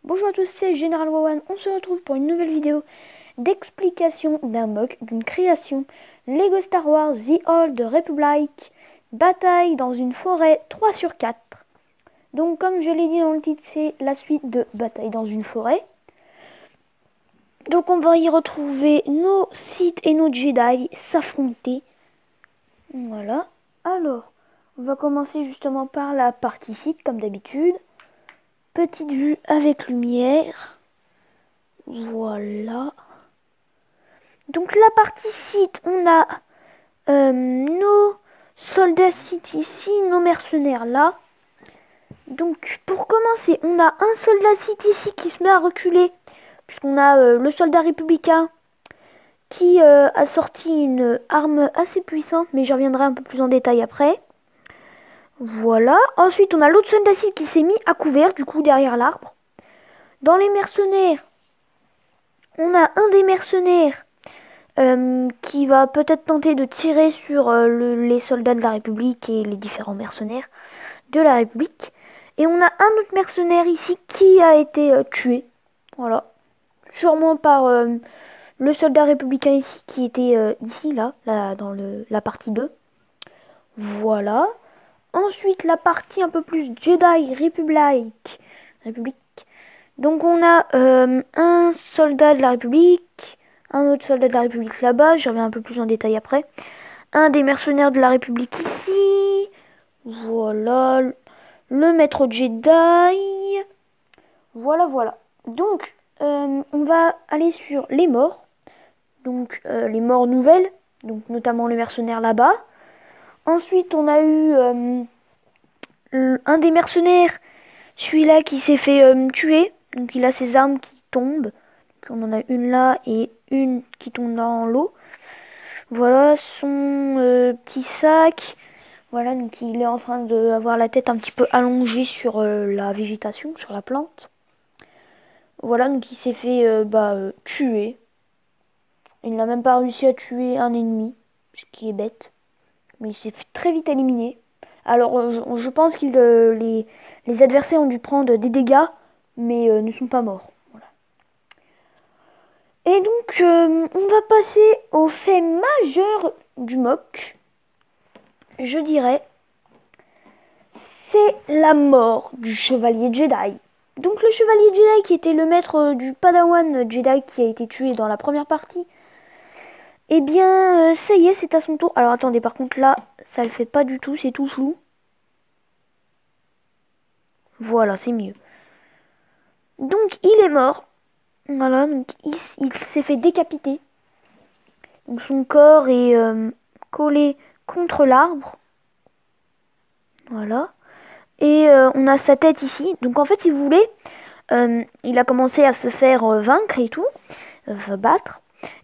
Bonjour à tous, c'est General Wawan. On se retrouve pour une nouvelle vidéo d'explication d'un mock, d'une création Lego Star Wars The Old Republic, bataille dans une forêt 3 sur 4. Donc comme je l'ai dit dans le titre, c'est la suite de bataille dans une forêt. Donc on va y retrouver nos Sith et nos Jedi s'affronter. Voilà. Alors, on va commencer justement par la partie Sith comme d'habitude. Petite vue avec lumière. Voilà. Donc la partie Sith, on a nos soldats Sith ici, nos mercenaires là. Donc pour commencer, on a un soldat Sith ici qui se met à reculer. Puisqu'on a le soldat républicain qui a sorti une arme assez puissante. Mais j'y reviendrai un peu plus en détail après. Voilà. Ensuite, on a l'autre soldat Sith qui s'est mis à couvert, du coup derrière l'arbre. Dans les mercenaires, on a un des mercenaires qui va peut-être tenter de tirer sur les soldats de la République et les différents mercenaires de la République. Et on a un autre mercenaire ici qui a été tué. Voilà. Sûrement par le soldat républicain ici qui était ici, là dans la partie 2. Voilà. Ensuite, la partie un peu plus Jedi République. Donc on a un soldat de la République, un autre soldat de la République là-bas, je reviens un peu plus en détail après. Un des mercenaires de la République ici. Voilà. Le maître Jedi. Voilà. Donc, on va aller sur les morts. Donc, les morts nouvelles. Donc, notamment les mercenaires là-bas. Ensuite, on a eu un des mercenaires, celui-là qui s'est fait tuer. Donc, il a ses armes qui tombent. Donc, on en a une là et une qui tombe dans l'eau. Voilà son petit sac. Voilà, donc il est en train d'avoir la tête un petit peu allongée sur la végétation, sur la plante. Voilà, donc il s'est fait tuer. Il n'a même pas réussi à tuer un ennemi, ce qui est bête. Mais il s'est fait très vite éliminer. Alors, je pense que les adversaires ont dû prendre des dégâts, mais ne sont pas morts. Voilà. Et donc, on va passer au fait majeur du mock. Je dirais, c'est la mort du chevalier Jedi. Donc le chevalier Jedi qui était le maître du Padawan Jedi qui a été tué dans la première partie. Eh bien, ça y est, c'est à son tour. Alors attendez, par contre là, ça le fait pas du tout, c'est tout flou. Voilà, c'est mieux. Donc il est mort. Voilà, donc il s'est fait décapiter. Donc son corps est collé contre l'arbre. Voilà. Et on a sa tête ici. Donc en fait, si vous voulez, il a commencé à se faire vaincre et tout, battre.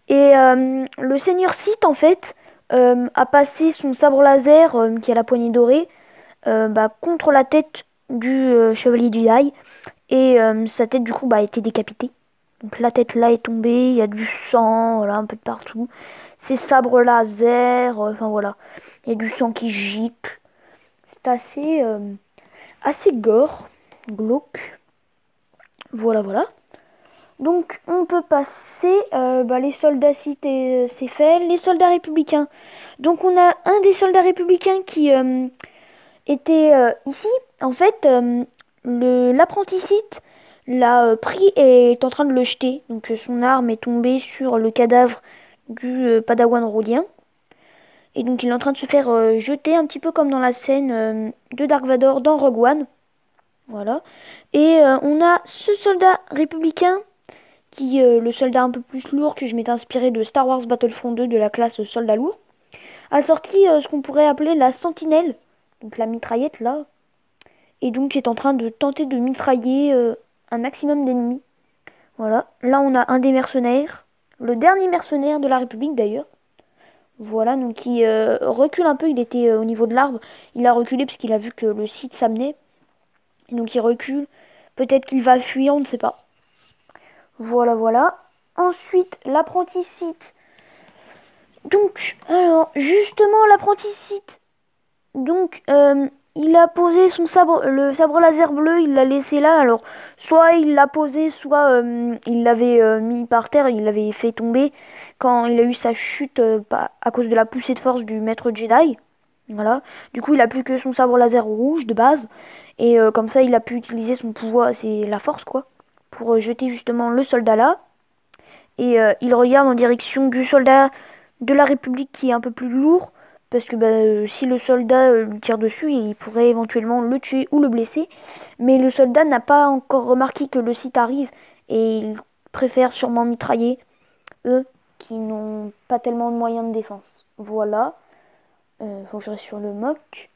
Et le seigneur Sith, en fait, a passé son sabre laser, qui a la poignée dorée, contre la tête du chevalier Jedi. Et sa tête, du coup, a été décapitée. Donc la tête là est tombée, il y a du sang, voilà, un peu de partout. Ses sabres laser, enfin voilà. Il y a du sang qui gicle. C'est assez gore, glauque. Voilà. Donc on peut passer, les soldats cités, c'est fait, les soldats républicains. Donc on a un des soldats républicains qui était ici. En fait, l'apprenti Sith l'a pris et est en train de le jeter. Donc son arme est tombée sur le cadavre du Padawan rhodien. Et donc il est en train de se faire jeter un petit peu comme dans la scène de Dark Vador dans Rogue One. Voilà. Et on a ce soldat républicain qui le soldat un peu plus lourd que je m'étais inspiré de Star Wars Battlefront 2 de la classe soldat lourd, a sorti ce qu'on pourrait appeler la sentinelle, donc la mitraillette là, et donc est en train de tenter de mitrailler un maximum d'ennemis. Voilà, là on a un des mercenaires, le dernier mercenaire de la République d'ailleurs. Voilà, donc il recule un peu, il était au niveau de l'arbre, il a reculé parce qu'il a vu que le site s'amenait, donc il recule, peut-être qu'il va fuir, on ne sait pas. Voilà. Ensuite, l'apprenti Sith. Donc, alors, justement, l'apprenti Sith. Donc, il a posé son sabre, le sabre laser bleu, il l'a laissé là. Alors, soit il l'a posé, soit il l'avait mis par terre, il l'avait fait tomber quand il a eu sa chute à cause de la poussée de force du maître Jedi. Voilà. Du coup, il a plus que son sabre laser rouge de base. Et comme ça, il a pu utiliser son pouvoir, c'est la force quoi, pour jeter justement le soldat là. Et il regarde en direction du soldat de la République qui est un peu plus lourd. Parce que si le soldat lui tire dessus, il pourrait éventuellement le tuer ou le blesser. Mais le soldat n'a pas encore remarqué que le site arrive. Et il préfère sûrement mitrailler eux qui n'ont pas tellement de moyens de défense. Voilà. Faut que je reste sur le mock.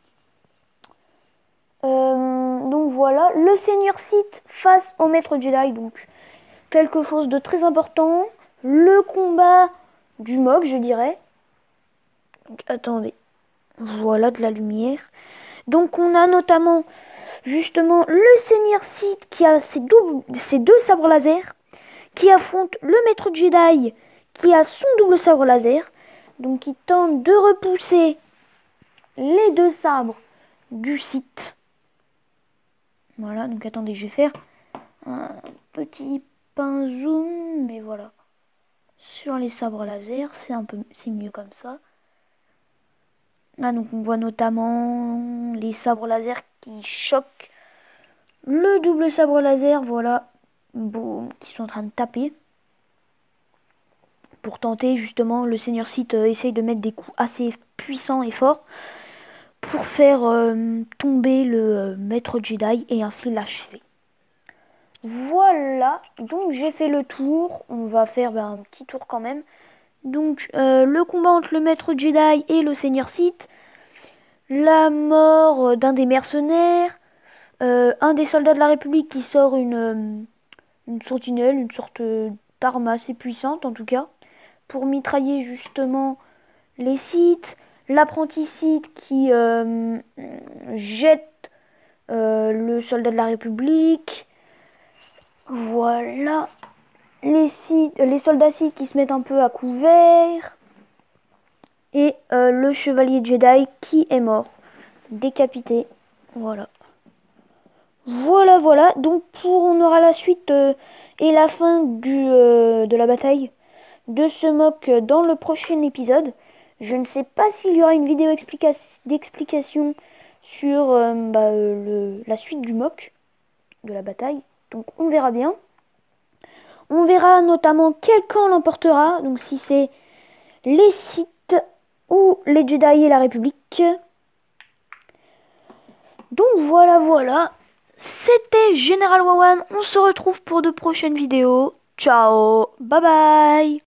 Donc voilà, le Seigneur Sith face au Maître Jedi. Donc quelque chose de très important. Le combat du mock, je dirais. Donc, attendez. Voilà de la lumière. Donc on a notamment justement le Seigneur Sith qui a ses deux sabres laser, qui affronte le Maître Jedi qui a son double sabre laser. Donc il tente de repousser les deux sabres du Sith. Voilà, donc attendez, je vais faire un petit pain zoom, mais voilà. Sur les sabres laser, c'est mieux comme ça. Là, donc on voit notamment les sabres laser qui choquent le double sabre laser, voilà, bon, qui sont en train de taper. Pour tenter justement, le Seigneur Sith essaye de mettre des coups assez puissants et forts pour faire tomber le Maître Jedi et ainsi l'achever. Voilà, donc j'ai fait le tour. On va faire un petit tour quand même. Donc le combat entre le Maître Jedi et le Seigneur Sith. La mort d'un des mercenaires. Un des soldats de la République qui sort une sentinelle, une sorte d'arme assez puissante en tout cas, pour mitrailler justement les Sith. L'apprenti Sith qui jette le soldat de la République. Voilà. Les soldats Sith qui se mettent un peu à couvert. Et le chevalier Jedi qui est mort. Décapité. Voilà. Voilà. Donc on aura la suite et la fin de la bataille de ce mock dans le prochain épisode. Je ne sais pas s'il y aura une vidéo d'explication sur la suite du mock de la bataille. Donc on verra bien. On verra notamment quel camp l'emportera. Donc si c'est les Sith ou les Jedi et la République. Donc voilà. C'était Général Wawan. On se retrouve pour de prochaines vidéos. Ciao, bye bye.